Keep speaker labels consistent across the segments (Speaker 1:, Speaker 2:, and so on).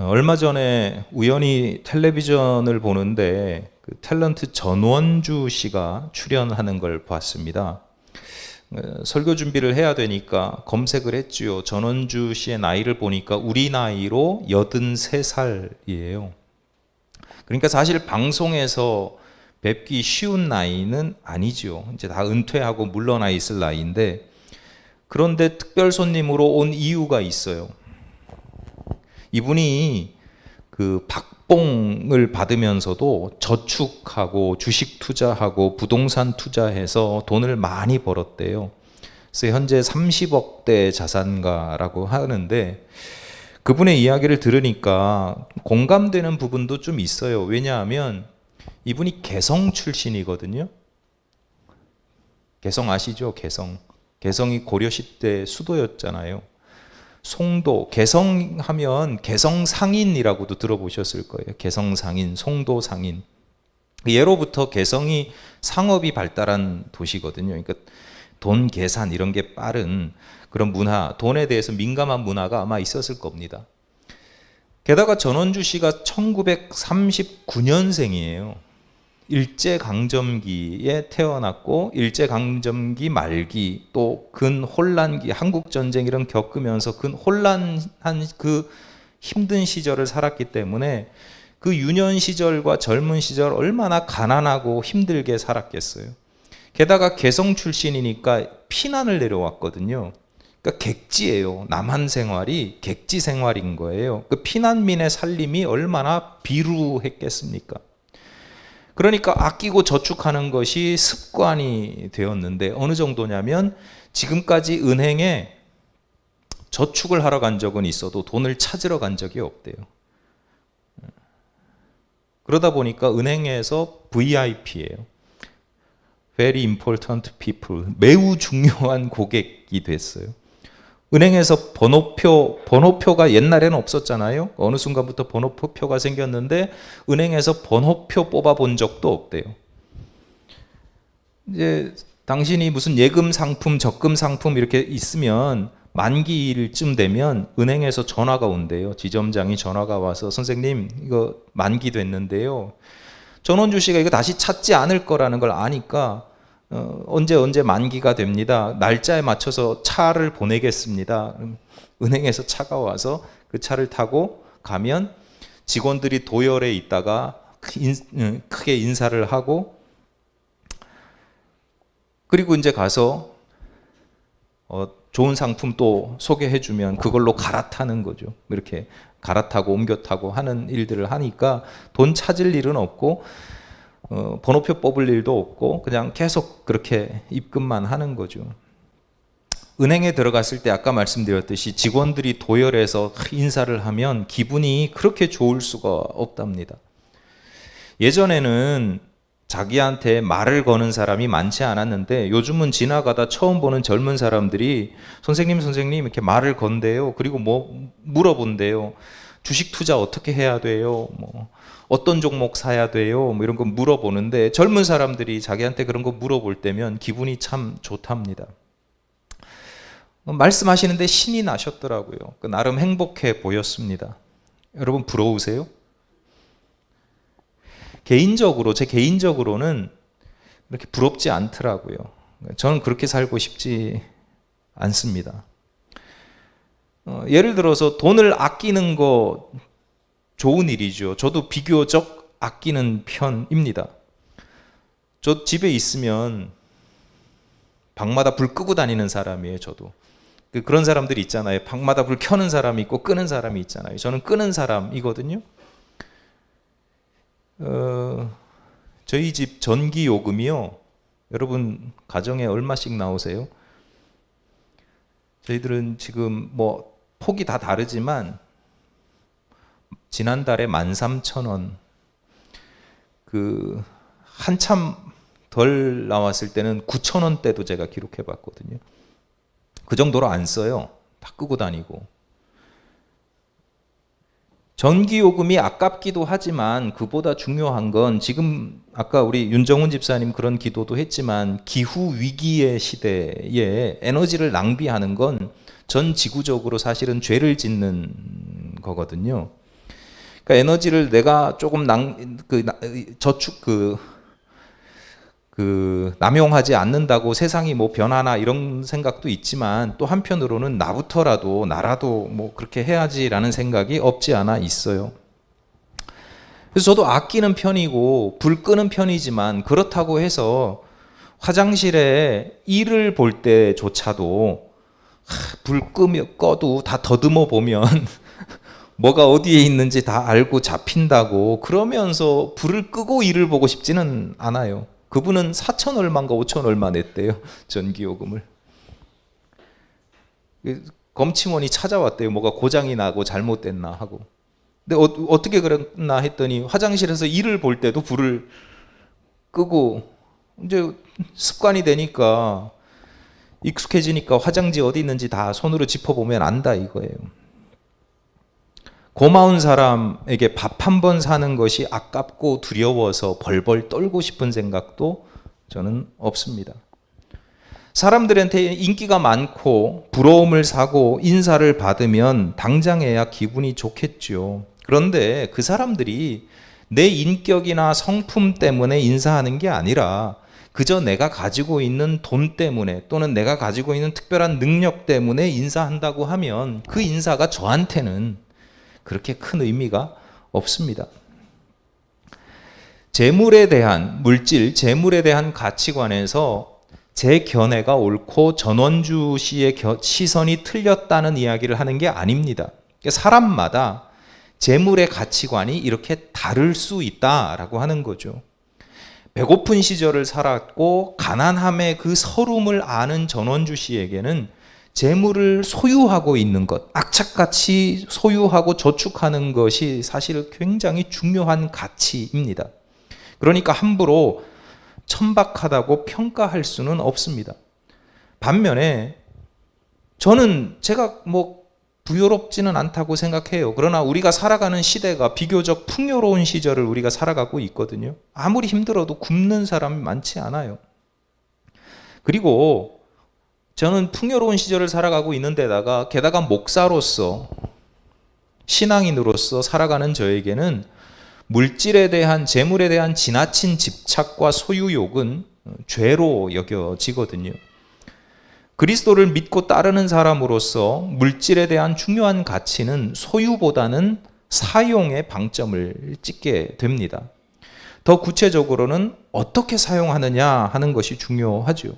Speaker 1: 얼마 전에 우연히 텔레비전을 보는데 그 탤런트 전원주 씨가 출연하는 걸 봤습니다. 설교 준비를 해야 되니까 검색을 했지요. 전원주 씨의 나이를 보니까 우리 나이로 83살이에요. 그러니까 사실 방송에서 뵙기 쉬운 나이는 아니죠. 이제 다 은퇴하고 물러나 있을 나이인데, 그런데 특별 손님으로 온 이유가 있어요. 이분이 그 박봉을 받으면서도 저축하고 주식 투자하고 부동산 투자해서 돈을 많이 벌었대요. 그래서 현재 30억대 자산가라고 하는데, 그분의 이야기를 들으니까 공감되는 부분도 좀 있어요. 왜냐하면 이분이 개성 출신이거든요. 개성 아시죠? 개성이 고려시대 수도였잖아요. 송도, 개성하면 개성상인이라고도 들어보셨을 거예요. 개성상인, 송도상인. 예로부터 개성이 상업이 발달한 도시거든요. 그러니까 돈 계산 이런 게 빠른 그런 문화, 돈에 대해서 민감한 문화가 아마 있었을 겁니다. 게다가 전원주 씨가 1939년생이에요. 일제강점기에 태어났고, 일제강점기 말기 또 근혼란기, 한국전쟁 이런 겪으면서 근혼란한 그 힘든 시절을 살았기 때문에 그 유년 시절과 젊은 시절 얼마나 가난하고 힘들게 살았겠어요. 게다가 개성 출신이니까 피난을 내려왔거든요. 그러니까 객지예요. 남한 생활이 객지 생활인 거예요. 그 피난민의 살림이 얼마나 비루했겠습니까? 그러니까 아끼고 저축하는 것이 습관이 되었는데, 어느 정도냐면 지금까지 은행에 저축을 하러 간 적은 있어도 돈을 찾으러 간 적이 없대요. 그러다 보니까 은행에서 VIP예요. Very important people. 매우 중요한 고객이 됐어요. 은행에서 번호표가 옛날에는 없었잖아요. 어느 순간부터 번호표가 생겼는데 은행에서 번호표 뽑아본 적도 없대요. 이제 당신이 무슨 예금 상품, 적금 상품 이렇게 있으면 만기일쯤 되면 은행에서 전화가 온대요. 지점장이 전화가 와서 선생님 이거 만기 됐는데요. 전원주 씨가 이거 다시 찾지 않을 거라는 걸 아니까 언제 만기가 됩니다. 날짜에 맞춰서 차를 보내겠습니다. 은행에서 차가 와서 그 차를 타고 가면 직원들이 도열에 있다가 크게 인사를 하고, 그리고 이제 가서 좋은 상품 또 소개해주면 그걸로 갈아타는 거죠. 이렇게 갈아타고 옮겨 타고 하는 일들을 하니까 돈 찾을 일은 없고 번호표 뽑을 일도 없고 그냥 계속 그렇게 입금만 하는 거죠. 은행에 들어갔을 때 아까 말씀드렸듯이 직원들이 도열해서 인사를 하면 기분이 그렇게 좋을 수가 없답니다. 예전에는 자기한테 말을 거는 사람이 많지 않았는데, 요즘은 지나가다 처음 보는 젊은 사람들이 선생님 이렇게 말을 건대요. 그리고 뭐 물어본대요. 주식 투자 어떻게 해야 돼요? 뭐 어떤 종목 사야 돼요? 뭐 이런 거 물어보는데, 젊은 사람들이 자기한테 그런 거 물어볼 때면 기분이 참 좋답니다. 말씀하시는데 신이 나셨더라고요. 나름 행복해 보였습니다. 여러분 부러우세요? 제 개인적으로는 그렇게 부럽지 않더라고요. 저는 그렇게 살고 싶지 않습니다. 예를 들어서 돈을 아끼는 거 좋은 일이죠. 저도 비교적 아끼는 편입니다. 저 집에 있으면 방마다 불 끄고 다니는 사람이에요. 저도 그런 사람들이 있잖아요. 방마다 불 켜는 사람이 있고 끄는 사람이 있잖아요. 저는 끄는 사람이거든요. 저희 집 전기 요금이요, 여러분 가정에 얼마씩 나오세요? 저희들은 지금 뭐 폭이 다 다르지만 지난달에 13,000원, 그 한참 덜 나왔을 때는 9,000원대도 제가 기록해 봤거든요. 그 정도로 안 써요. 다 끄고 다니고. 전기요금이 아깝기도 하지만 그보다 중요한 건, 지금 아까 우리 윤정훈 집사님 그런 기도도 했지만, 기후 위기의 시대에 에너지를 낭비하는 건 전 지구적으로 사실은 죄를 짓는 거거든요. 그러니까 에너지를 내가 조금 남용하지 않는다고 세상이 뭐 변하나 이런 생각도 있지만, 또 한편으로는 나라도 뭐 그렇게 해야지라는 생각이 없지 않아 있어요. 그래서 저도 아끼는 편이고 불 끄는 편이지만, 그렇다고 해서 화장실에 일을 볼 때조차도 불 꺼도 다 더듬어 보면 뭐가 어디에 있는지 다 알고 잡힌다고 그러면서 불을 끄고 일을 보고 싶지는 않아요. 그분은 4천 얼마인가 5천 얼마 냈대요, 전기요금을. 검침원이 찾아왔대요. 뭐가 고장이 나고 잘못됐나 하고. 근데 어떻게 그랬나 했더니, 화장실에서 일을 볼 때도 불을 끄고, 이제 습관이 되니까, 익숙해지니까 화장지 어디 있는지 다 손으로 짚어보면 안다 이거예요. 고마운 사람에게 밥 한 번 사는 것이 아깝고 두려워서 벌벌 떨고 싶은 생각도 저는 없습니다. 사람들한테 인기가 많고 부러움을 사고 인사를 받으면 당장에야 기분이 좋겠죠. 그런데 그 사람들이 내 인격이나 성품 때문에 인사하는 게 아니라 그저 내가 가지고 있는 돈 때문에, 또는 내가 가지고 있는 특별한 능력 때문에 인사한다고 하면 그 인사가 저한테는 그렇게 큰 의미가 없습니다. 재물에 대한 가치관에서 제 견해가 옳고 전원주 씨의 시선이 틀렸다는 이야기를 하는 게 아닙니다. 사람마다 재물의 가치관이 이렇게 다를 수 있다라고 하는 거죠. 배고픈 시절을 살았고 가난함의 그 서름을 아는 전원주 씨에게는 재물을 소유하고 있는 것, 악착같이 소유하고 저축하는 것이 사실 굉장히 중요한 가치입니다. 그러니까 함부로 천박하다고 평가할 수는 없습니다. 반면에 저는 제가 뭐 부유롭지는 않다고 생각해요. 그러나 우리가 살아가는 시대가 비교적 풍요로운 시절을 우리가 살아가고 있거든요. 아무리 힘들어도 굶는 사람이 많지 않아요. 그리고 저는 풍요로운 시절을 살아가고 있는데다가 게다가 목사로서, 신앙인으로서 살아가는 저에게는 물질에 대한, 재물에 대한 지나친 집착과 소유욕은 죄로 여겨지거든요. 그리스도를 믿고 따르는 사람으로서 물질에 대한 중요한 가치는 소유보다는 사용에 방점을 찍게 됩니다. 더 구체적으로는 어떻게 사용하느냐 하는 것이 중요하죠.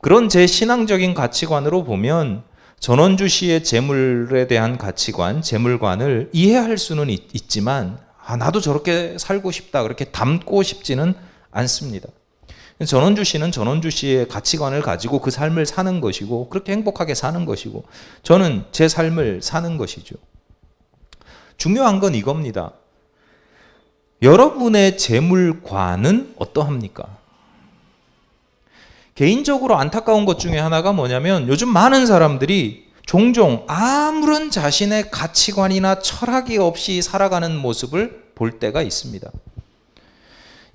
Speaker 1: 그런 제 신앙적인 가치관으로 보면 전원주 씨의 재물에 대한 가치관, 재물관을 이해할 수는 있지만 나도 저렇게 살고 싶다, 그렇게 닮고 싶지는 않습니다. 전원주 씨는 전원주 씨의 가치관을 가지고 그 삶을 사는 것이고, 그렇게 행복하게 사는 것이고, 저는 제 삶을 사는 것이죠. 중요한 건 이겁니다. 여러분의 재물관은 어떠합니까? 개인적으로 안타까운 것 중에 하나가 뭐냐면, 요즘 많은 사람들이 종종 아무런 자신의 가치관이나 철학이 없이 살아가는 모습을 볼 때가 있습니다.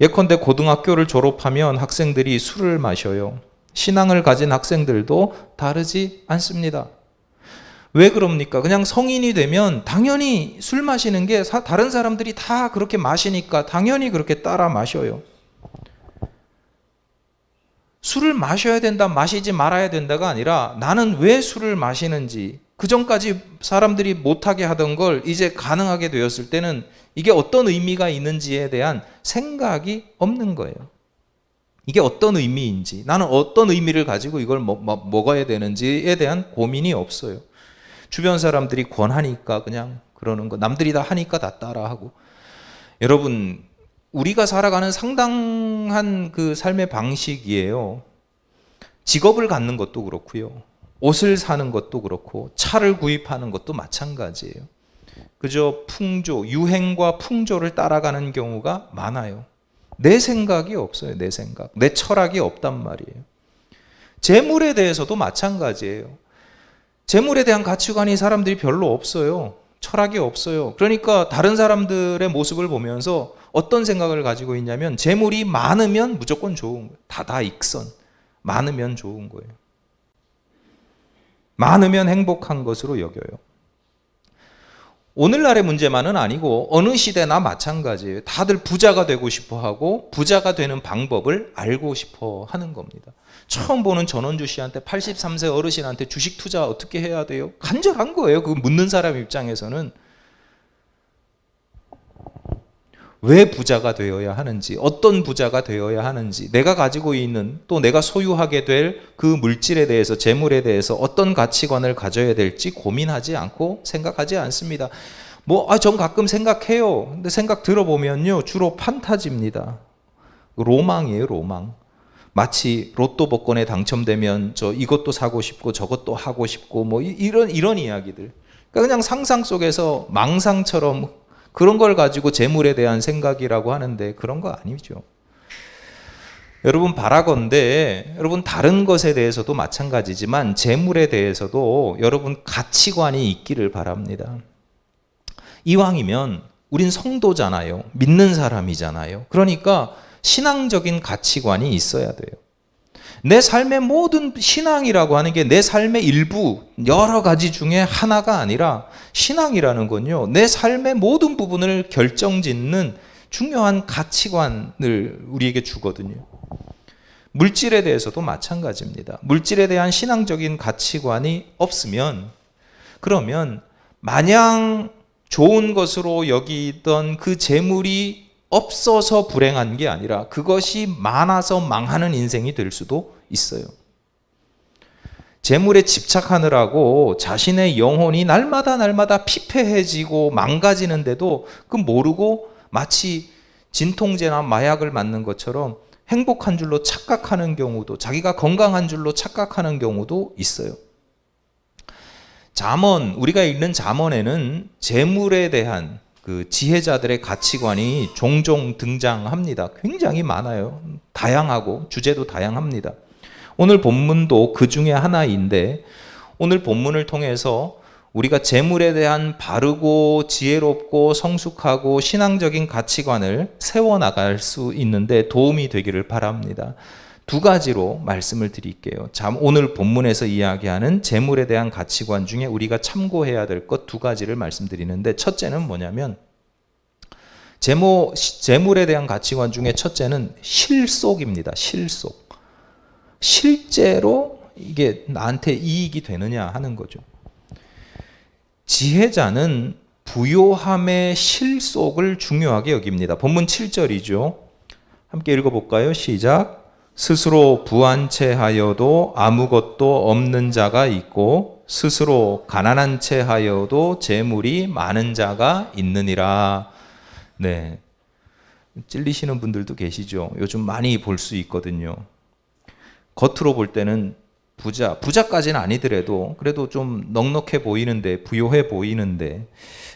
Speaker 1: 예컨대 고등학교를 졸업하면 학생들이 술을 마셔요. 신앙을 가진 학생들도 다르지 않습니다. 왜 그럽니까? 그냥 성인이 되면 당연히 술 마시는 게 다른 사람들이 다 그렇게 마시니까 당연히 그렇게 따라 마셔요. 술을 마셔야 된다, 마시지 말아야 된다가 아니라 나는 왜 술을 마시는지, 그전까지 사람들이 못하게 하던 걸 이제 가능하게 되었을 때는 이게 어떤 의미가 있는지에 대한 생각이 없는 거예요. 이게 어떤 의미인지, 나는 어떤 의미를 가지고 이걸 먹어야 되는지에 대한 고민이 없어요. 주변 사람들이 권하니까 그냥 그러는 거, 남들이 다 하니까 다 따라하고. 여러분, 우리가 살아가는 상당한 그 삶의 방식이에요. 직업을 갖는 것도 그렇고요, 옷을 사는 것도 그렇고, 차를 구입하는 것도 마찬가지예요. 그저 풍조, 유행과 풍조를 따라가는 경우가 많아요. 내 생각이 없어요. 내 생각, 내 철학이 없단 말이에요. 재물에 대해서도 마찬가지예요. 재물에 대한 가치관이 사람들이 별로 없어요. 철학이 없어요. 그러니까 다른 사람들의 모습을 보면서 어떤 생각을 가지고 있냐면, 재물이 많으면 무조건 좋은 거예요. 다익선. 많으면 좋은 거예요. 많으면 행복한 것으로 여겨요. 오늘날의 문제만은 아니고 어느 시대나 마찬가지예요. 다들 부자가 되고 싶어 하고 부자가 되는 방법을 알고 싶어 하는 겁니다. 처음 보는 전원주 씨한테 83세 어르신한테 주식 투자 어떻게 해야 돼요? 간절한 거예요. 그 묻는 사람 입장에서는. 왜 부자가 되어야 하는지, 어떤 부자가 되어야 하는지, 내가 가지고 있는 또 내가 소유하게 될 그 물질에 대해서, 재물에 대해서 어떤 가치관을 가져야 될지 고민하지 않고 생각하지 않습니다. 전 가끔 생각해요. 근데 생각 들어보면요, 주로 판타지입니다. 로망이에요, 로망. 마치 로또 복권에 당첨되면 이것도 사고 싶고 저것도 하고 싶고 이런 이야기들. 그러니까 그냥 상상 속에서 망상처럼 그런 걸 가지고 재물에 대한 생각이라고 하는데 그런 거 아니죠. 여러분 바라건대 여러분 다른 것에 대해서도 마찬가지지만 재물에 대해서도 여러분 가치관이 있기를 바랍니다. 이왕이면 우린 성도잖아요. 믿는 사람이잖아요. 그러니까 신앙적인 가치관이 있어야 돼요. 내 삶의 모든 신앙이라고 하는 게 내 삶의 일부, 여러 가지 중에 하나가 아니라 신앙이라는 건요, 내 삶의 모든 부분을 결정짓는 중요한 가치관을 우리에게 주거든요. 물질에 대해서도 마찬가지입니다. 물질에 대한 신앙적인 가치관이 없으면, 그러면 마냥 좋은 것으로 여기던 그 재물이 없어서 불행한 게 아니라 그것이 많아서 망하는 인생이 될 수도 있어요. 재물에 집착하느라고 자신의 영혼이 날마다 피폐해지고 망가지는데도 그 모르고 마치 진통제나 마약을 맞는 것처럼 행복한 줄로 착각하는 경우도, 자기가 건강한 줄로 착각하는 경우도 있어요. 잠언, 우리가 읽는 잠언에는 재물에 대한 그 지혜자들의 가치관이 종종 등장합니다. 굉장히 많아요. 다양하고 주제도 다양합니다. 오늘 본문도 그 중에 하나인데, 오늘 본문을 통해서 우리가 재물에 대한 바르고 지혜롭고 성숙하고 신앙적인 가치관을 세워나갈 수 있는데 도움이 되기를 바랍니다. 두 가지로 말씀을 드릴게요. 오늘 본문에서 이야기하는 재물에 대한 가치관 중에 우리가 참고해야 될 것 두 가지를 말씀드리는데, 첫째는 뭐냐면 재물에 대한 가치관 중에 첫째는 실속입니다. 실속. 실제로 이게 나한테 이익이 되느냐 하는 거죠. 지혜자는 부요함의 실속을 중요하게 여깁니다. 본문 7절이죠. 함께 읽어볼까요? 시작. 스스로 부한 채 하여도 아무것도 없는 자가 있고 스스로 가난한 채 하여도 재물이 많은 자가 있느니라. 네, 찔리시는 분들도 계시죠. 요즘 많이 볼 수 있거든요. 겉으로 볼 때는 부자까지는 아니더라도 그래도 좀 넉넉해 보이는데, 부요해 보이는데,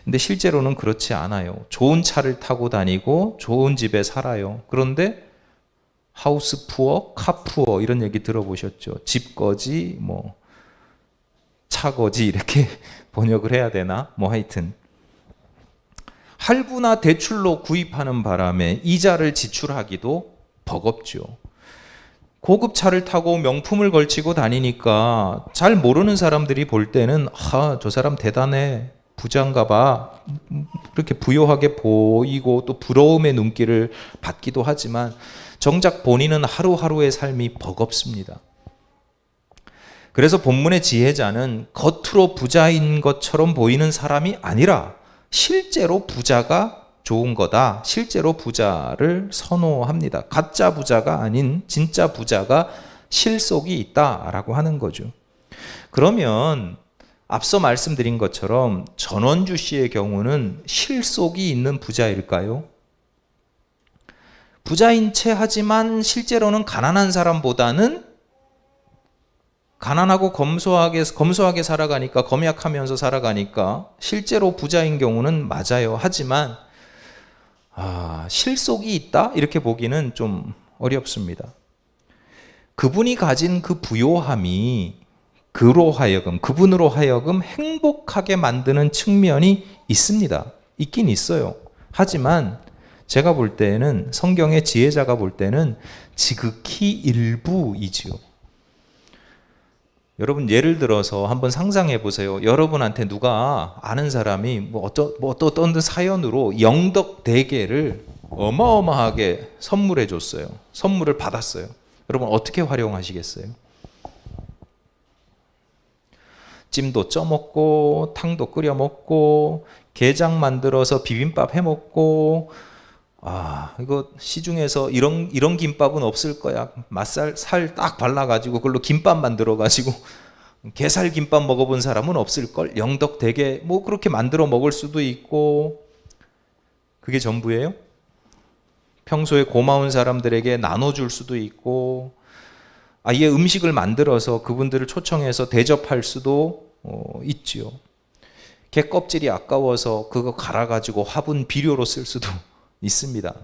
Speaker 1: 근데 실제로는 그렇지 않아요. 좋은 차를 타고 다니고 좋은 집에 살아요. 그런데 하우스 푸어, 카 푸어 이런 얘기 들어보셨죠? 집 거지, 차 거지 이렇게 번역을 해야 되나? 하여튼 할부나 대출로 구입하는 바람에 이자를 지출하기도 버겁죠. 고급 차를 타고 명품을 걸치고 다니니까 잘 모르는 사람들이 볼 때는 저 사람 대단해, 부자인가 봐, 그렇게 부유하게 보이고 또 부러움의 눈길을 받기도 하지만 정작 본인은 하루하루의 삶이 버겁습니다. 그래서 본문의 지혜자는 겉으로 부자인 것처럼 보이는 사람이 아니라 실제로 부자가 좋은 거다, 실제로 부자를 선호합니다. 가짜 부자가 아닌 진짜 부자가 실속이 있다라고 하는 거죠. 그러면 앞서 말씀드린 것처럼 전원주 씨의 경우는 실속이 있는 부자일까요? 부자인 채 하지만 실제로는 가난한 사람보다는 가난하고 검소하게 살아가니까, 검약하면서 살아가니까 실제로 부자인 경우는 맞아요. 하지만 실속이 있다? 이렇게 보기는 좀 어렵습니다. 그분이 가진 그 부요함이 그분으로 하여금 행복하게 만드는 측면이 있습니다. 있긴 있어요. 하지만 제가 볼 때는, 성경의 지혜자가 볼 때는 지극히 일부이지요. 여러분 예를 들어서 한번 상상해 보세요. 여러분한테 누가 아는 사람이 어떤 사연으로 영덕 대게를 어마어마하게 선물해 줬어요. 선물을 받았어요. 여러분 어떻게 활용하시겠어요? 찜도 쪄 먹고 탕도 끓여 먹고 게장 만들어서 비빔밥 해 먹고, 이거 시중에서 이런 김밥은 없을 거야. 맛살 살 딱 발라가지고 그걸로 김밥 만들어가지고 게살 김밥 먹어본 사람은 없을 걸. 영덕 대게 뭐 그렇게 만들어 먹을 수도 있고. 그게 전부예요? 평소에 고마운 사람들에게 나눠줄 수도 있고, 아예 음식을 만들어서 그분들을 초청해서 대접할 수도 있지요. 게 껍질이 아까워서 그거 갈아가지고 화분 비료로 쓸 수도 있습니다.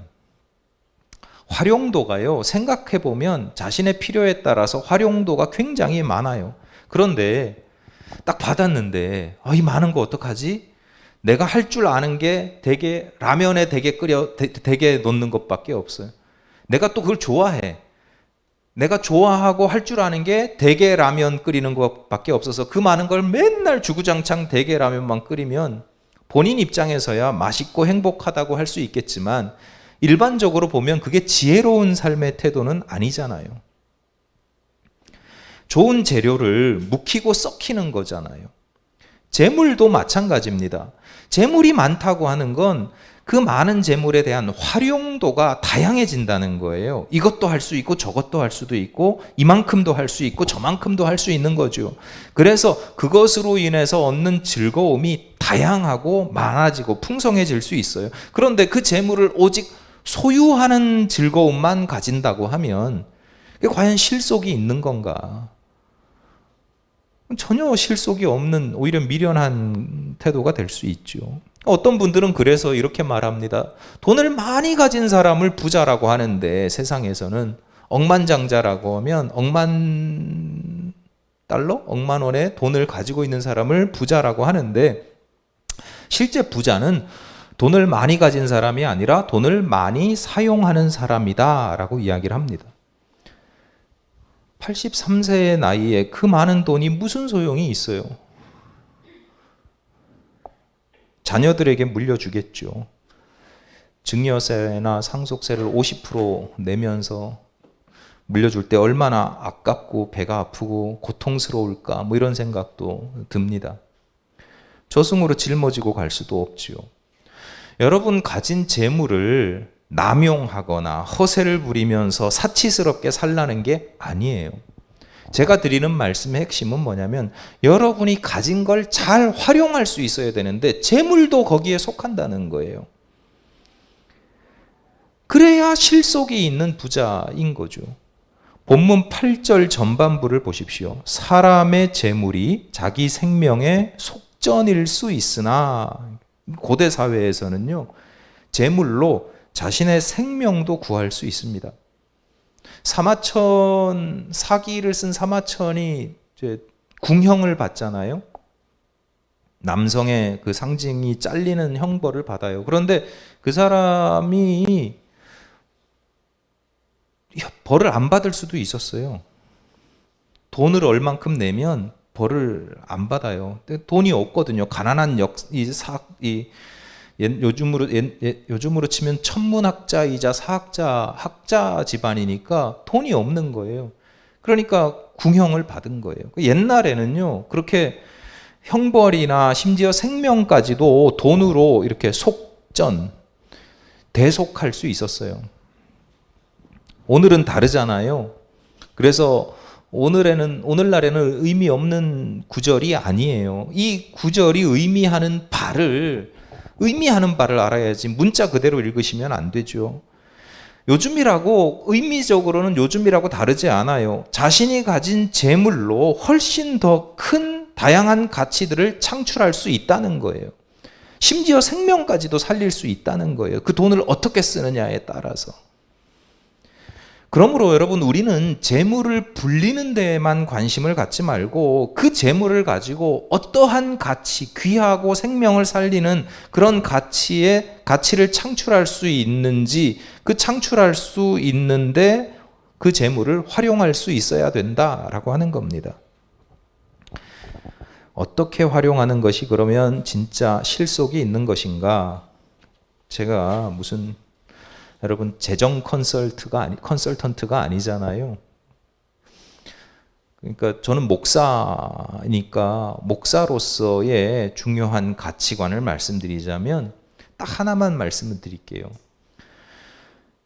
Speaker 1: 활용도가요, 생각해보면 자신의 필요에 따라서 활용도가 굉장히 많아요. 그런데 딱 받았는데 이 많은 거 어떡하지? 내가 할 줄 아는 게 대게, 라면에 대게 넣는 것밖에 없어요. 내가 또 그걸 좋아해. 내가 좋아하고 할 줄 아는 게 대게 라면 끓이는 것밖에 없어서 그 많은 걸 맨날 주구장창 대게 라면만 끓이면 본인 입장에서야 맛있고 행복하다고 할 수 있겠지만 일반적으로 보면 그게 지혜로운 삶의 태도는 아니잖아요. 좋은 재료를 묵히고 썩히는 거잖아요. 재물도 마찬가지입니다. 재물이 많다고 하는 건 그 많은 재물에 대한 활용도가 다양해진다는 거예요. 이것도 할 수 있고 저것도 할 수도 있고 이만큼도 할 수 있고 저만큼도 할 수 있는 거죠. 그래서 그것으로 인해서 얻는 즐거움이 다양하고 많아지고 풍성해질 수 있어요. 그런데 그 재물을 오직 소유하는 즐거움만 가진다고 하면 그게 과연 실속이 있는 건가? 전혀 실속이 없는, 오히려 미련한 태도가 될 수 있죠. 어떤 분들은 그래서 이렇게 말합니다. 돈을 많이 가진 사람을 부자라고 하는데 세상에서는 억만장자라고 하면 억만 달러? 억만 원의 돈을 가지고 있는 사람을 부자라고 하는데 실제 부자는 돈을 많이 가진 사람이 아니라 돈을 많이 사용하는 사람이다 라고 이야기를 합니다. 83세의 나이에 그 많은 돈이 무슨 소용이 있어요? 자녀들에게 물려주겠죠. 증여세나 상속세를 50% 내면서 물려줄 때 얼마나 아깝고 배가 아프고 고통스러울까, 뭐 이런 생각도 듭니다. 저승으로 짊어지고 갈 수도 없지요. 여러분 가진 재물을 남용하거나 허세를 부리면서 사치스럽게 살라는 게 아니에요. 제가 드리는 말씀의 핵심은 뭐냐면 여러분이 가진 걸 잘 활용할 수 있어야 되는데 재물도 거기에 속한다는 거예요. 그래야 실속이 있는 부자인 거죠. 본문 8절 전반부를 보십시오. 사람의 재물이 자기 생명의 속전일 수 있으나, 고대 사회에서는요, 재물로 자신의 생명도 구할 수 있습니다. 사마천, 사기를 쓴 사마천이 이제 궁형을 받잖아요. 남성의 그 상징이 잘리는 형벌을 받아요. 그런데 그 사람이 벌을 안 받을 수도 있었어요. 돈을 얼만큼 내면 벌을 안 받아요. 돈이 없거든요. 가난한 요즘으로 치면 천문학자이자 학자 집안이니까 돈이 없는 거예요. 그러니까 궁형을 받은 거예요. 옛날에는요, 그렇게 형벌이나 심지어 생명까지도 돈으로 이렇게 대속할 수 있었어요. 오늘은 다르잖아요. 그래서 오늘날에는 의미 없는 구절이 아니에요. 이 구절이 의미하는 바를 알아야지 문자 그대로 읽으시면 안 되죠. 의미적으로는 요즘이라고 다르지 않아요. 자신이 가진 재물로 훨씬 더 큰 다양한 가치들을 창출할 수 있다는 거예요. 심지어 생명까지도 살릴 수 있다는 거예요. 그 돈을 어떻게 쓰느냐에 따라서. 그러므로 여러분, 우리는 재물을 불리는 데에만 관심을 갖지 말고 그 재물을 가지고 어떠한 가치, 귀하고 생명을 살리는 그런 가치를 창출할 수 있는지, 그 창출할 수 있는데 그 재물을 활용할 수 있어야 된다라고 하는 겁니다. 어떻게 활용하는 것이 그러면 진짜 실속이 있는 것인가? 제가 무슨 여러분 재정 컨설턴트가 아니잖아요. 그러니까 저는 목사니까 목사로서의 중요한 가치관을 말씀드리자면 딱 하나만 말씀을 드릴게요.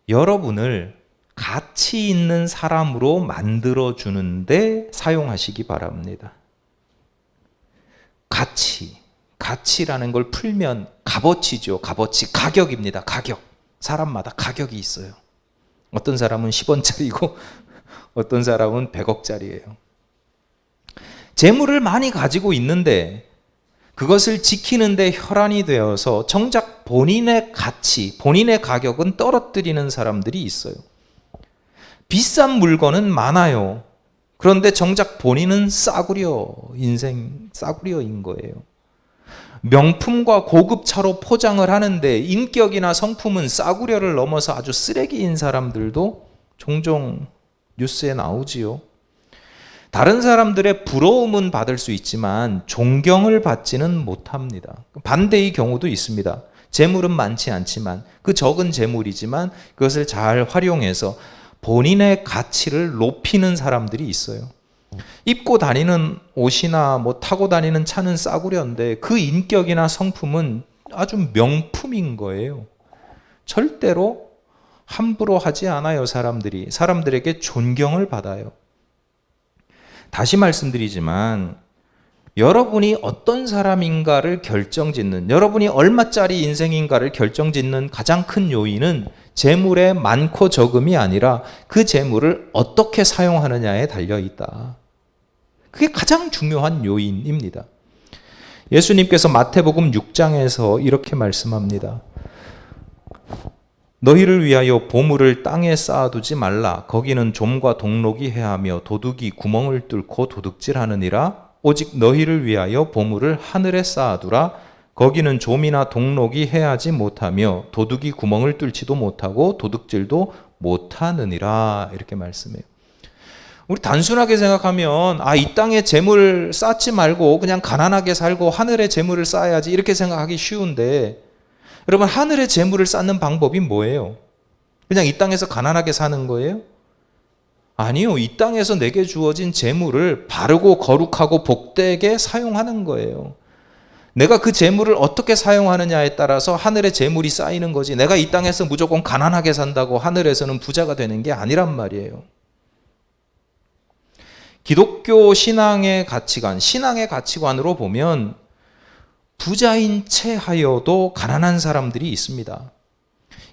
Speaker 1: 여러분을 가치 있는 사람으로 만들어 주는데 사용하시기 바랍니다. 가치라는 걸 풀면 값어치죠. 값어치, 가격입니다. 가격. 사람마다 가격이 있어요. 어떤 사람은 10원짜리고 어떤 사람은 100억짜리예요. 재물을 많이 가지고 있는데 그것을 지키는데 혈안이 되어서 정작 본인의 가치, 본인의 가격은 떨어뜨리는 사람들이 있어요. 비싼 물건은 많아요. 그런데 정작 본인은 인생 싸구려인 거예요. 명품과 고급차로 포장을 하는데 인격이나 성품은 싸구려를 넘어서 아주 쓰레기인 사람들도 종종 뉴스에 나오지요. 다른 사람들의 부러움은 받을 수 있지만 존경을 받지는 못합니다. 반대의 경우도 있습니다. 재물은 많지 않지만 그 적은 재물이지만 그것을 잘 활용해서 본인의 가치를 높이는 사람들이 있어요. 입고 다니는 옷이나 타고 다니는 차는 싸구려인데 그 인격이나 성품은 아주 명품인 거예요. 절대로 함부로 하지 않아요. 사람들에게 존경을 받아요. 다시 말씀드리지만 여러분이 어떤 사람인가를 결정짓는, 여러분이 얼마짜리 인생인가를 결정짓는 가장 큰 요인은 재물의 많고 적음이 아니라 그 재물을 어떻게 사용하느냐에 달려있다. 그게 가장 중요한 요인입니다. 예수님께서 마태복음 6장에서 이렇게 말씀합니다. 너희를 위하여 보물을 땅에 쌓아두지 말라. 거기는 좀과 동록이 해하며 도둑이 구멍을 뚫고 도둑질하느니라. 오직 너희를 위하여 보물을 하늘에 쌓아두라. 거기는 좀이나 동록이 해하지 못하며 도둑이 구멍을 뚫지도 못하고 도둑질도 못하느니라. 이렇게 말씀해요. 우리 단순하게 생각하면 이 땅에 재물 쌓지 말고 그냥 가난하게 살고 하늘에 재물을 쌓아야지 이렇게 생각하기 쉬운데, 여러분 하늘에 재물을 쌓는 방법이 뭐예요? 그냥 이 땅에서 가난하게 사는 거예요? 아니요. 이 땅에서 내게 주어진 재물을 바르고 거룩하고 복되게 사용하는 거예요. 내가 그 재물을 어떻게 사용하느냐에 따라서 하늘에 재물이 쌓이는 거지, 내가 이 땅에서 무조건 가난하게 산다고 하늘에서는 부자가 되는 게 아니란 말이에요. 기독교 신앙의 가치관, 신앙의 가치관으로 보면 부자인 채 하여도 가난한 사람들이 있습니다.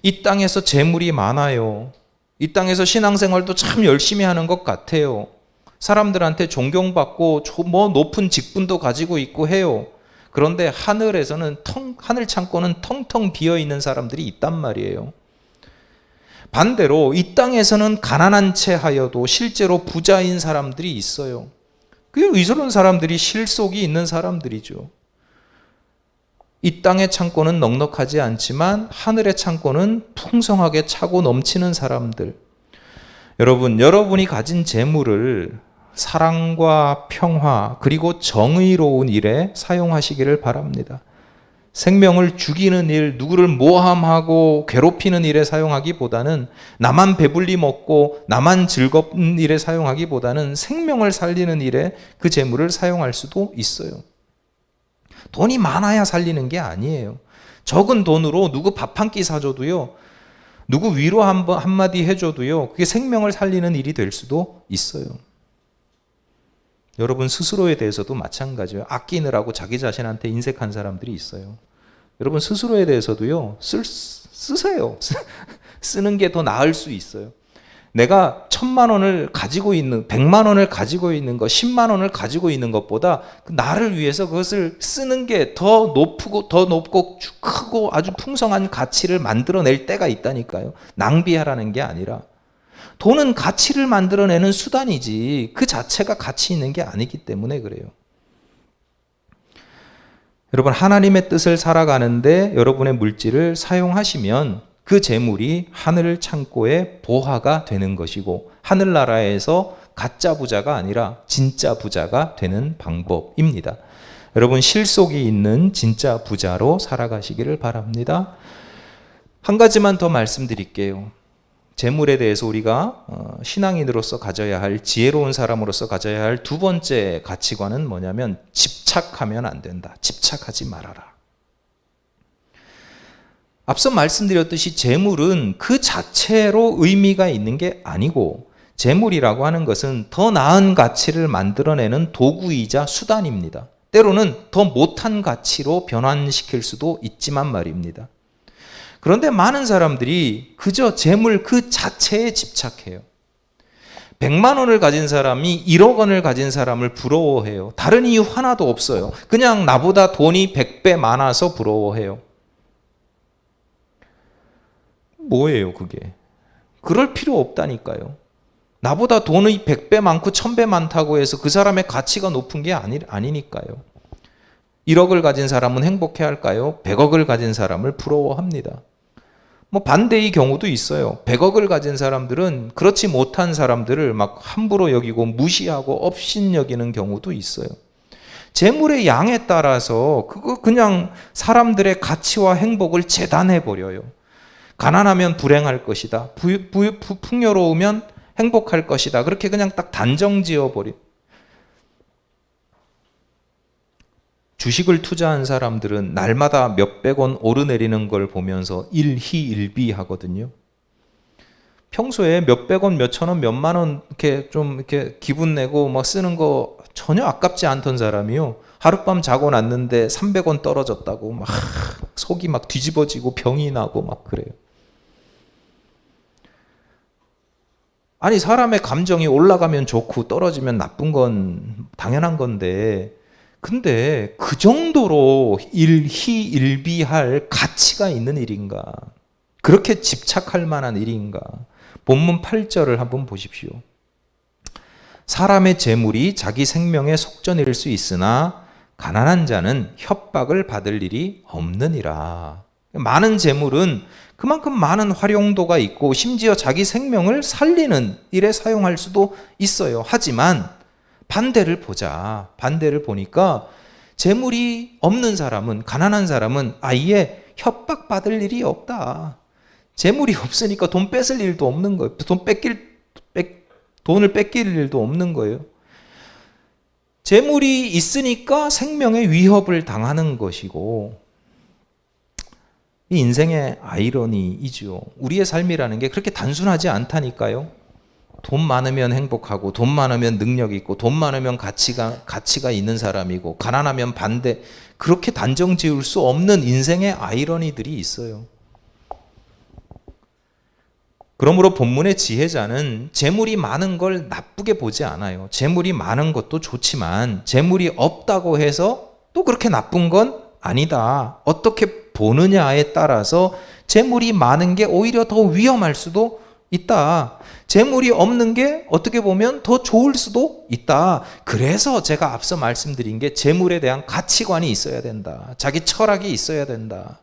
Speaker 1: 이 땅에서 재물이 많아요. 이 땅에서 신앙생활도 참 열심히 하는 것 같아요. 사람들한테 존경받고 높은 직분도 가지고 있고 해요. 그런데 하늘에서는 하늘 창고는 텅텅 비어 있는 사람들이 있단 말이에요. 반대로 이 땅에서는 가난한 채 하여도 실제로 부자인 사람들이 있어요. 그게 이런 사람들이 실속이 있는 사람들이죠. 이 땅의 창고는 넉넉하지 않지만 하늘의 창고는 풍성하게 차고 넘치는 사람들. 여러분이 가진 재물을 사랑과 평화 그리고 정의로운 일에 사용하시기를 바랍니다. 생명을 죽이는 일, 누구를 모함하고 괴롭히는 일에 사용하기보다는, 나만 배불리 먹고 나만 즐거운 일에 사용하기보다는 생명을 살리는 일에 그 재물을 사용할 수도 있어요. 돈이 많아야 살리는 게 아니에요. 적은 돈으로 누구 밥 한 끼 사줘도요, 누구 위로 한마디 해줘도요, 그게 생명을 살리는 일이 될 수도 있어요. 여러분 스스로에 대해서도 마찬가지예요. 아끼느라고 자기 자신한테 인색한 사람들이 있어요. 여러분 스스로에 대해서도요, 쓰세요. 쓰는 게 더 나을 수 있어요. 내가 1,000만 원을 가지고 있는, 100만 원을 가지고 있는 것, 10만 원을 가지고 있는 것보다 나를 위해서 그것을 쓰는 게 더 높고 크고 아주 풍성한 가치를 만들어낼 때가 있다니까요. 낭비하라는 게 아니라. 돈은 가치를 만들어내는 수단이지 그 자체가 가치 있는 게 아니기 때문에 그래요. 여러분 하나님의 뜻을 살아가는데 여러분의 물질을 사용하시면 그 재물이 하늘 창고의 보화가 되는 것이고, 하늘나라에서 가짜 부자가 아니라 진짜 부자가 되는 방법입니다. 여러분, 실속이 있는 진짜 부자로 살아가시기를 바랍니다. 한 가지만 더 말씀드릴게요. 재물에 대해서 우리가 신앙인으로서 가져야 할, 지혜로운 사람으로서 가져야 할 두 번째 가치관은 뭐냐면 집착하면 안 된다. 집착하지 말아라. 앞서 말씀드렸듯이 재물은 그 자체로 의미가 있는 게 아니고, 재물이라고 하는 것은 더 나은 가치를 만들어내는 도구이자 수단입니다. 때로는 더 못한 가치로 변환시킬 수도 있지만 말입니다. 그런데 많은 사람들이 그저 재물 그 자체에 집착해요. 100만 원을 가진 사람이 1억 원을 가진 사람을 부러워해요. 다른 이유 하나도 없어요. 그냥 나보다 돈이 100배 많아서 부러워해요. 뭐예요, 그게? 그럴 필요 없다니까요. 나보다 돈이 100배 많고 1000배 많다고 해서 그 사람의 가치가 높은 게 아니니까요. 1억을 가진 사람은 행복해할까요? 100억을 가진 사람을 부러워합니다. 반대의 경우도 있어요. 100억을 가진 사람들은 그렇지 못한 사람들을 막 함부로 여기고 무시하고 업신여기는 경우도 있어요. 재물의 양에 따라서 그냥 사람들의 가치와 행복을 재단해버려요. 가난하면 불행할 것이다. 풍요로우면 행복할 것이다. 그렇게 그냥 딱 단정 지어버려. 주식을 투자한 사람들은 날마다 몇백 원 오르내리는 걸 보면서 일희일비 하거든요. 평소에 몇백 원, 몇천 원, 몇만 원 이렇게 좀 이렇게 기분 내고 막 쓰는 거 전혀 아깝지 않던 사람이요. 하룻밤 자고 났는데 300원 떨어졌다고 막 속이 막 뒤집어지고 병이 나고 막 그래요. 아니, 사람의 감정이 올라가면 좋고 떨어지면 나쁜 건 당연한 건데, 근데 그 정도로 일희일비할 가치가 있는 일인가? 그렇게 집착할 만한 일인가? 본문 8절을 한번 보십시오. 사람의 재물이 자기 생명의 속전일 수 있으나 가난한 자는 협박을 받을 일이 없느니라. 많은 재물은 그만큼 많은 활용도가 있고 심지어 자기 생명을 살리는 일에 사용할 수도 있어요. 하지만 반대를 보자. 반대를 보니까 재물이 없는 사람은, 가난한 사람은 아예 협박받을 일이 없다. 재물이 없으니까 돈 뺏을 일도 없는 거예요. 돈을 뺏길 일도 없는 거예요. 재물이 있으니까 생명의 위협을 당하는 것이고, 이 인생의 아이러니이죠. 우리의 삶이라는 게 그렇게 단순하지 않다니까요. 돈 많으면 행복하고, 돈 많으면 능력 있고, 돈 많으면 가치가 있는 사람이고, 가난하면 반대, 그렇게 단정 지을 수 없는 인생의 아이러니들이 있어요. 그러므로 본문의 지혜자는 재물이 많은 걸 나쁘게 보지 않아요. 재물이 많은 것도 좋지만 재물이 없다고 해서 또 그렇게 나쁜 건 아니다. 어떻게 보느냐에 따라서 재물이 많은 게 오히려 더 위험할 수도 있다. 재물이 없는 게 어떻게 보면 더 좋을 수도 있다. 그래서 제가 앞서 말씀드린 게 재물에 대한 가치관이 있어야 된다. 자기 철학이 있어야 된다.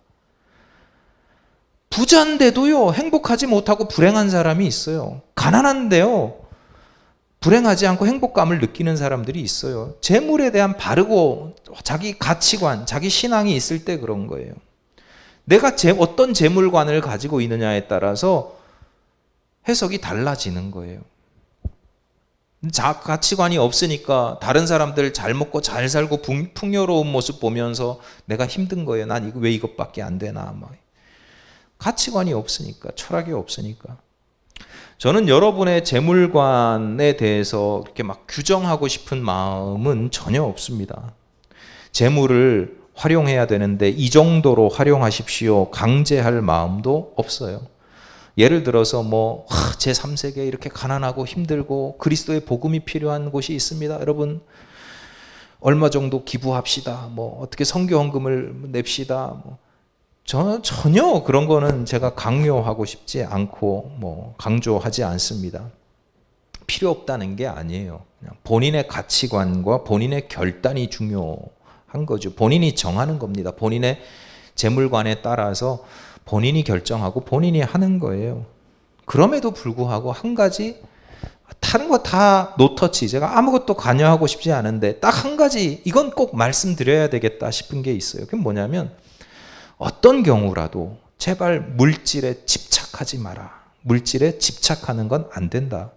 Speaker 1: 부자인데도요, 행복하지 못하고 불행한 사람이 있어요. 가난한데요, 불행하지 않고 행복감을 느끼는 사람들이 있어요. 재물에 대한 바르고 자기 가치관, 자기 신앙이 있을 때 그런 거예요. 내가 어떤 재물관을 가지고 있느냐에 따라서 해석이 달라지는 거예요. 가치관이 없으니까 다른 사람들 잘 먹고 잘 살고 풍요로운 모습 보면서 내가 힘든 거예요. 난 왜 이것밖에 안 되나. 가치관이 없으니까, 철학이 없으니까. 저는 여러분의 재물관에 대해서 그렇게 막 규정하고 싶은 마음은 전혀 없습니다. 재물을 활용해야 되는데 이 정도로 활용하십시오, 강제할 마음도 없어요. 예를 들어서 제3세계 이렇게 가난하고 힘들고 그리스도의 복음이 필요한 곳이 있습니다. 여러분 얼마 정도 기부합시다. 어떻게 선교 헌금을 냅시다. 저는 전혀 그런 거는 제가 강요하고 싶지 않고 강조하지 않습니다. 필요 없다는 게 아니에요. 그냥 본인의 가치관과 본인의 결단이 중요한 거죠. 본인이 정하는 겁니다. 본인의 재물관에 따라서 본인이 결정하고 본인이 하는 거예요. 그럼에도 불구하고 한 가지 다 다른 거 다 노터치, 제가 아무것도 관여하고 싶지 않은데 딱 한 가지 이건 꼭 말씀드려야 되겠다 싶은 게 있어요. 그게 뭐냐면 어떤 경우라도 제발 물질에 집착하지 마라. 물질에 집착하는 건 안 된다.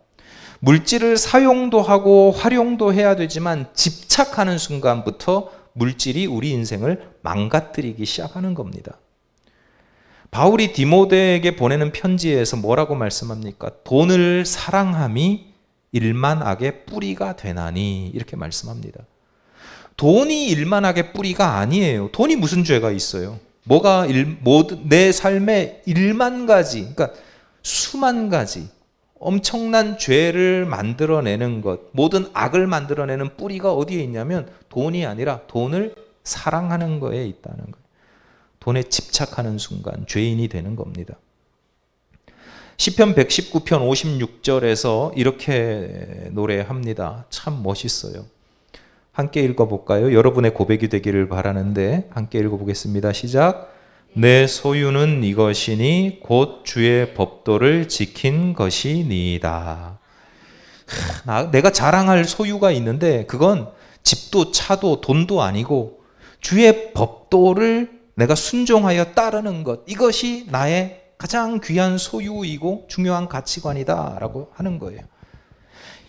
Speaker 1: 물질을 사용도 하고 활용도 해야 되지만 집착하는 순간부터 물질이 우리 인생을 망가뜨리기 시작하는 겁니다. 바울이 디모데에게 보내는 편지에서 뭐라고 말씀합니까? 돈을 사랑함이 일만악의 뿌리가 되나니 이렇게 말씀합니다. 돈이 일만악의 뿌리가 아니에요. 돈이 무슨 죄가 있어요? 내 삶에 1만 가지, 그러니까 수만 가지 엄청난 죄를 만들어내는 것, 모든 악을 만들어내는 뿌리가 어디에 있냐면 돈이 아니라 돈을 사랑하는 거에 있다는 거예요. 돈에 집착하는 순간 죄인이 되는 겁니다. 시편 119편 56절에서 이렇게 노래합니다. 참 멋있어요. 함께 읽어볼까요? 여러분의 고백이 되기를 바라는데 함께 읽어보겠습니다. 시작. 내 소유는 이것이니 곧 주의 법도를 지킨 것이니이다. 내가 자랑할 소유가 있는데 그건 집도 차도 돈도 아니고 주의 법도를 내가 순종하여 따르는 것, 이것이 나의 가장 귀한 소유이고 중요한 가치관이다 라고 하는 거예요.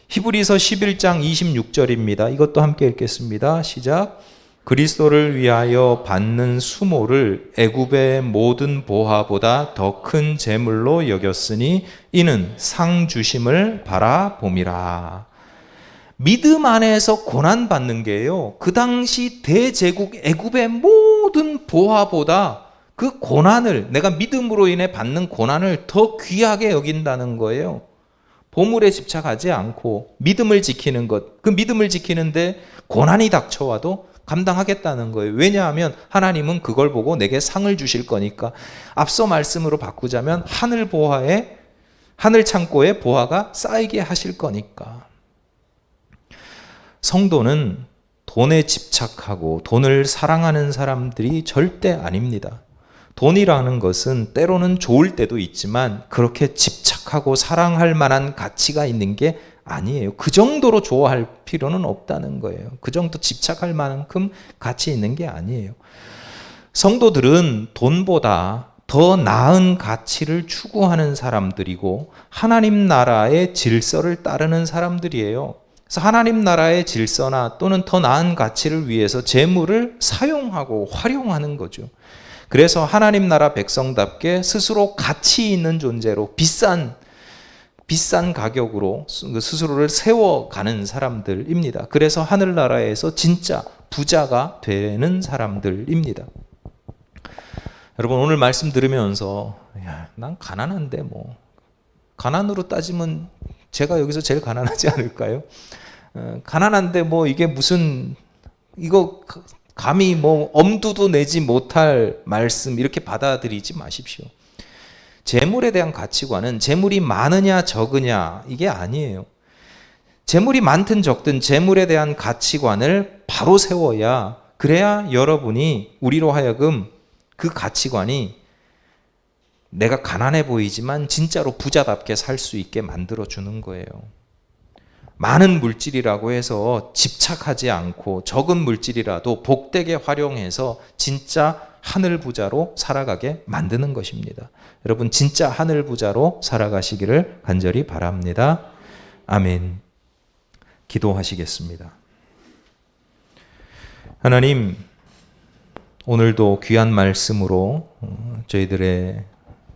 Speaker 1: 히브리서 11장 26절입니다. 이것도 함께 읽겠습니다. 시작. 그리스도를 위하여 받는 수모를 애굽의 모든 보화보다 더 큰 재물로 여겼으니 이는 상 주심을 바라봄이라. 믿음 안에서 고난받는 게요, 그 당시 대제국 애굽의 모든 보화보다 그 고난을, 내가 믿음으로 인해 받는 고난을 더 귀하게 여긴다는 거예요. 보물에 집착하지 않고 믿음을 지키는 것, 그 믿음을 지키는데 고난이 닥쳐와도 감당하겠다는 거예요. 왜냐하면 하나님은 그걸 보고 내게 상을 주실 거니까. 앞서 말씀으로 바꾸자면 하늘 창고에 보화가 쌓이게 하실 거니까. 성도는 돈에 집착하고 돈을 사랑하는 사람들이 절대 아닙니다. 돈이라는 것은 때로는 좋을 때도 있지만 그렇게 집착하고 사랑할 만한 가치가 있는 게 아니에요. 그 정도로 좋아할 필요는 없다는 거예요. 그 정도 집착할 만큼 가치 있는 게 아니에요. 성도들은 돈보다 더 나은 가치를 추구하는 사람들이고 하나님 나라의 질서를 따르는 사람들이에요. 그래서 하나님 나라의 질서나 또는 더 나은 가치를 위해서 재물을 사용하고 활용하는 거죠. 그래서 하나님 나라 백성답게 스스로 가치 있는 존재로 비싼 가격으로 스스로를 세워가는 사람들입니다. 그래서 하늘나라에서 진짜 부자가 되는 사람들입니다. 여러분, 오늘 말씀 들으면서 난 가난한데 뭐, 가난으로 따지면 제가 여기서 제일 가난하지 않을까요? 가난한데 뭐 이게 무슨, 이거 감히 뭐 엄두도 내지 못할 말씀 이렇게 받아들이지 마십시오. 재물에 대한 가치관은 재물이 많으냐 적으냐 이게 아니에요. 재물이 많든 적든 재물에 대한 가치관을 바로 세워야, 그래야 여러분이 우리로 하여금 그 가치관이 내가 가난해 보이지만 진짜로 부자답게 살 수 있게 만들어주는 거예요. 많은 물질이라고 해서 집착하지 않고 적은 물질이라도 복되게 활용해서 진짜 하늘 부자로 살아가게 만드는 것입니다. 여러분, 진짜 하늘 부자로 살아가시기를 간절히 바랍니다. 아멘. 기도하시겠습니다. 하나님, 오늘도 귀한 말씀으로 저희들의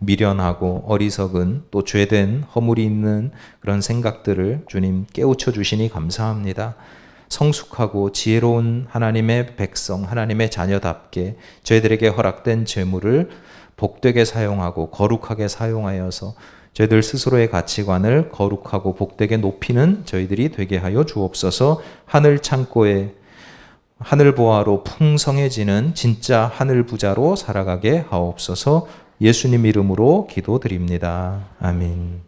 Speaker 1: 미련하고 어리석은 또 죄된 허물이 있는 그런 생각들을 주님 깨우쳐 주시니 감사합니다. 성숙하고 지혜로운 하나님의 백성, 하나님의 자녀답게 저희들에게 허락된 재물을 복되게 사용하고 거룩하게 사용하여서 저희들 스스로의 가치관을 거룩하고 복되게 높이는 저희들이 되게 하여 주옵소서. 하늘 창고에 하늘 보화로 풍성해지는 진짜 하늘 부자로 살아가게 하옵소서. 예수님 이름으로 기도드립니다. 아멘.